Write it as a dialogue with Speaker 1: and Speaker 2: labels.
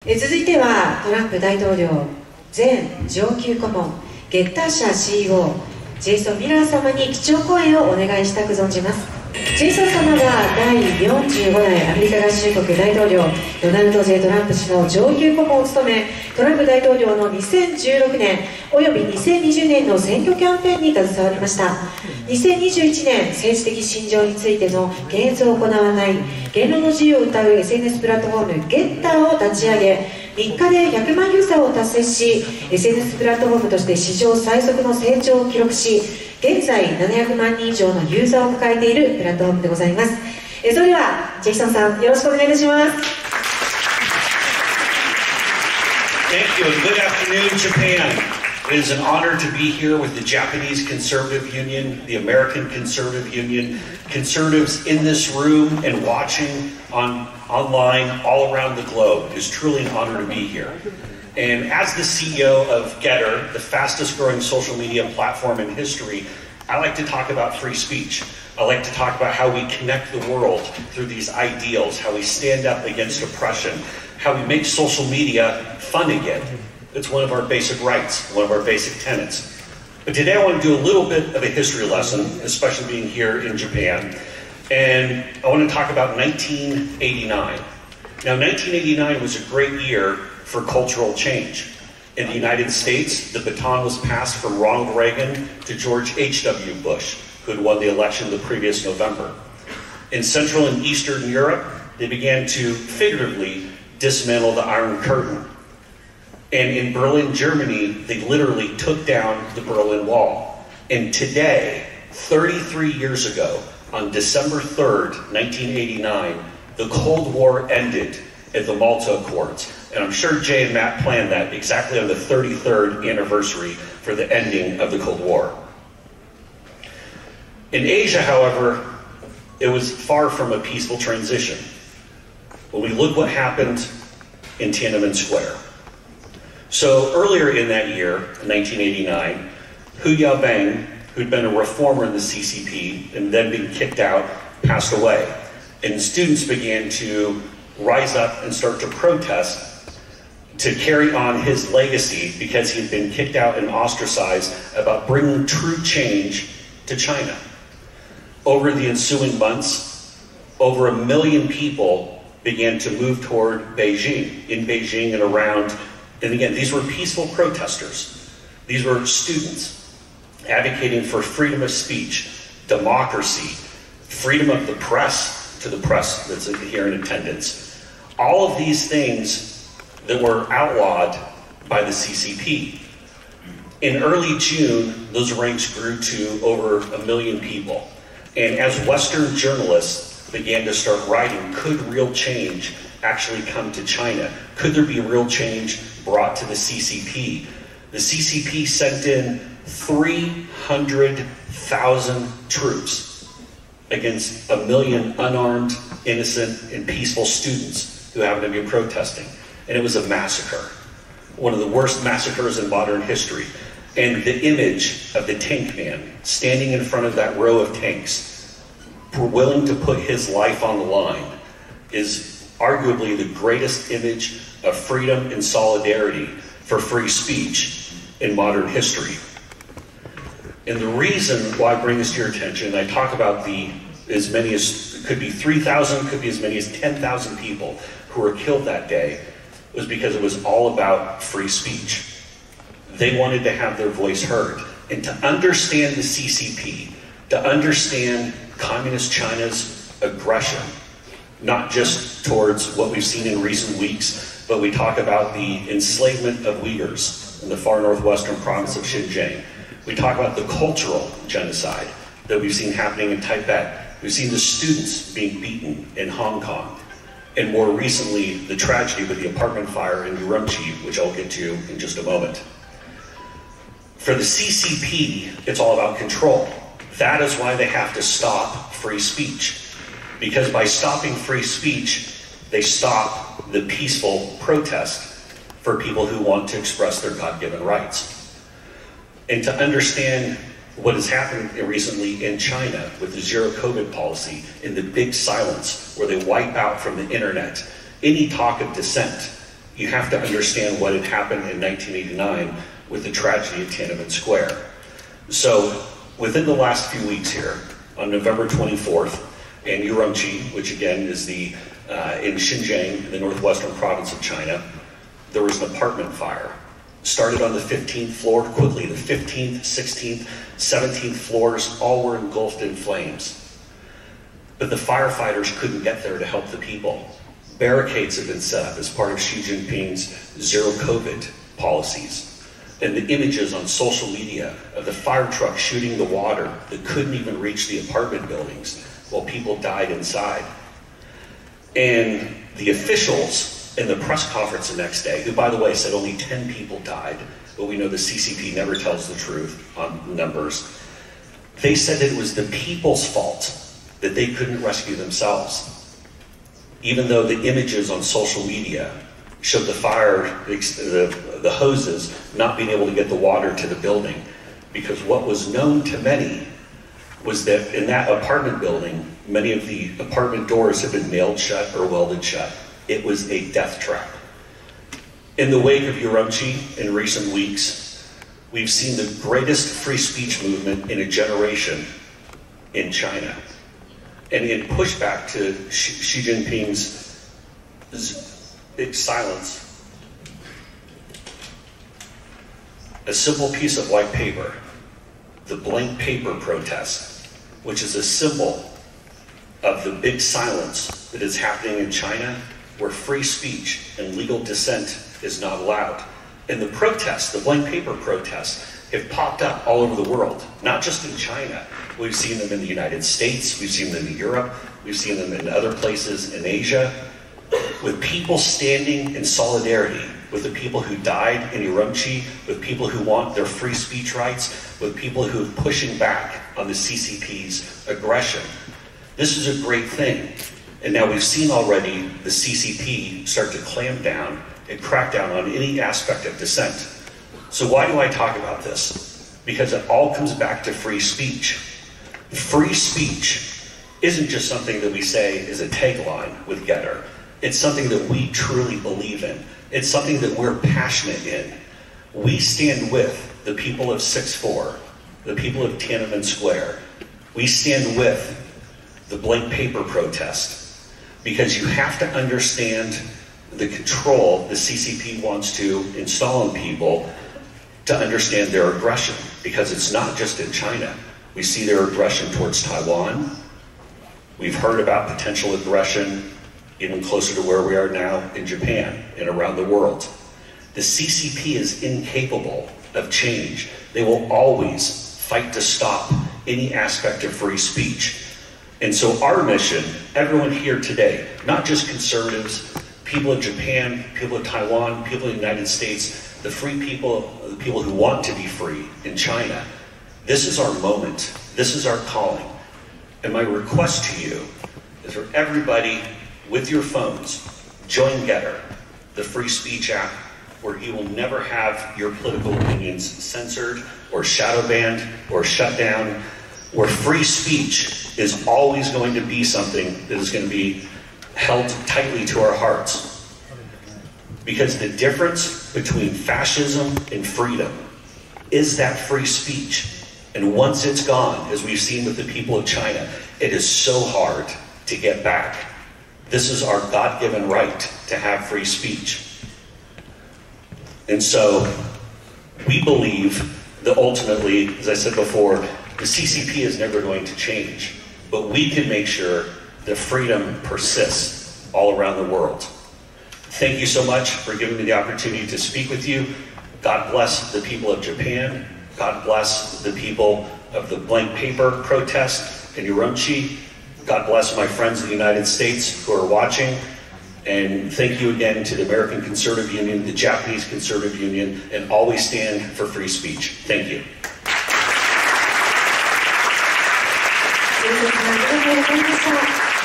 Speaker 1: 続いてはトランプ大統領前上級顧問ゲッター社 CEO ジェイソン・ミラー様に基調講演をお願いしたく存じます。ジェイソン様が第45代アメリカ合衆国大統領ドナルド・J. トランプ氏の上級顧問を務め、トランプ大統領の2016年および2020年の選挙キャンペーンに携わりました。2021年、政治的信条についての検閲を行わない言論の自由を謳う SNS プラットフォームゲッターを立ち上げ、3日で100万ユーザーを達成し、 SNS プラットフォームとして史上最速の成長を記録し、現在700万人以上のユーザーを抱えているプラットフォームでございます。それではジェイソンさん、よろしくお願いいたします。
Speaker 2: Thank you and good afternoon, Japan. It is an honor to be here with the Japanese Conservative Union, the American Conservative Union, conservatives in this room and watching online all around the globe. It is truly an honor to be here. And as the CEO of Gettr, the fastest growing social media platform in history, I like to talk about free speech. I like to talk about how we connect the world through these ideals, how we stand up against oppression, how we make social media fun again. It's one of our basic rights, one of our basic tenets. But today I want to do a little bit of a history lesson, especially being here in Japan. And I want to talk about 1989. Now, 1989 was a great year for cultural change. In the United States, the baton was passed from Ronald Reagan to George H.W. Bush, who had won the election the previous November. In Central and Eastern Europe, they began to figuratively dismantle the Iron Curtain. And in Berlin, Germany, they literally took down the Berlin Wall. And today, 33 years ago, on December 3rd, 1989, the Cold War ended at the Malta Accords. And I'm sure Jay and Matt planned that exactly on the 33rd anniversary for the ending of the Cold War. In Asia, however, it was far from a peaceful transition. When we look what happened in Tiananmen Square. So earlier in that year, 1989, Hu Yaobang, who'd been a reformer in the CCP and then been kicked out, passed away. And students began to rise up and start to protest to carry on his legacy because he had been kicked out and ostracized about bringing true change to China. Over the ensuing months, over 1 million people began to move toward Beijing, in Beijing and around. And again, these were peaceful protesters. These were students advocating for freedom of speech, democracy, freedom of the press to the press that's here in attendance. All of these things that were outlawed by the CCP. In early June, those ranks grew to over 1 million people. And as Western journalists began to start writing, could real change actually come to China? Could there be real change brought to the CCP? The CCP sent in 300,000 troops against 1 million unarmed, innocent, and peaceful students who happened to be protesting. And it was a massacre, one of the worst massacres in modern history. And the image of the tank man standing in front of that row of tanks, willing to put his life on the line, is arguably the greatest image of freedom and solidarity for free speech in modern history. And the reason why I bring this to your attention, I talk about as many as, could be 3,000, could be as many as 10,000 people who were killed that day, was because it was all about free speech. They wanted to have their voice heard. And to understand the CCP, to understand Communist China's aggression, not just towards what we've seen in recent weeks, but we talk about the enslavement of Uyghurs in the far northwestern province of Xinjiang. We talk about the cultural genocide that we've seen happening in Tibet. We've seen the students being beaten in Hong Kong. And more recently, the tragedy with the apartment fire in Urumqi, which I'll get to in just a moment. For the CCP, it's all about control. That is why they have to stop free speech. Because by stopping free speech, they stop the peaceful protest for people who want to express their God-given rights. And to understand what has happened recently in China with the zero COVID policy and the big silence where they wipe out from the internet any talk of dissent, you have to understand what had happened in 1989 with the tragedy at Tiananmen Square. So within the last few weeks here, on November 24th, in Urumqi, which again is in Xinjiang, in the northwestern province of China, there was an apartment fire. Started on the 15th floor quickly. The 15th, 16th, 17th floors all were engulfed in flames. But the firefighters couldn't get there to help the people. Barricades have been set up as part of Xi Jinping's zero COVID policies. And the images on social media of the fire truck shooting the water that couldn't even reach the apartment buildings while people died inside. And the officials in the press conference the next day, who by the way said only 10 people died, but we know the CCP never tells the truth on numbers, they said that it was the people's fault that they couldn't rescue themselves. Even though the images on social media showed the fire, the hoses not being able to get the water to the building, because what was known to many was that in that apartment building, many of the apartment doors had been nailed shut or welded shut. It was a death trap. In the wake of Urumqi in recent weeks, we've seen the greatest free speech movement in a generation in China. And in pushback to Xi Jinping's silence, a simple piece of white paper, the blank paper protest, which is a symbol of the big silence that is happening in China, where free speech and legal dissent is not allowed. And the protests, the blank paper protests, have popped up all over the world, not just in China. We've seen them in the United States, we've seen them in Europe, we've seen them in other places in Asia, with people standing in solidarity with the people who died in Urumqi, with people who want their free speech rights, with people who are pushing back on the CCP's aggression. This is a great thing. And now we've seen already the CCP start to clamp down and crack down on any aspect of dissent. So why do I talk about this? Because it all comes back to free speech. Free speech isn't just something that we say is a tagline with Gettr. It's something that we truly believe in. It's something that we're passionate in. We stand with the people of 6-4, the people of Tiananmen Square. We stand with the blank paper protest, because you have to understand the control the CCP wants to install on people to understand their aggression, because it's not just in China. We see their aggression towards Taiwan. We've heard about potential aggression even closer to where we are now in Japan and around the world. The CCP is incapable of change. They will always fight to stop any aspect of free speech. And so our mission, everyone here today, not just conservatives, people in Japan, people in Taiwan, people in the United States, the free people, the people who want to be free in China, this is our moment. This is our calling. And my request to you is for everybody with your phones, join Gettr, the free speech app, where you will never have your political opinions censored or shadow banned or shut down, where free speech is always going to be something that is going to be held tightly to our hearts. Because the difference between fascism and freedom is that free speech. And once it's gone, as we've seen with the people of China, it is so hard to get back. This is our God-given right to have free speech. And so we believe that ultimately, as I said before, the CCP is never going to change, but we can make sure that freedom persists all around the world. Thank you so much for giving me the opportunity to speak with you. God bless the people of Japan. God bless the people of the blank paper protest in Urumqi. God bless my friends in the United States who are watching. And thank you again to the American Conservative Union, the Japanese Conservative Union, and always stand for free speech. Thank you.
Speaker 1: ありがとうございました。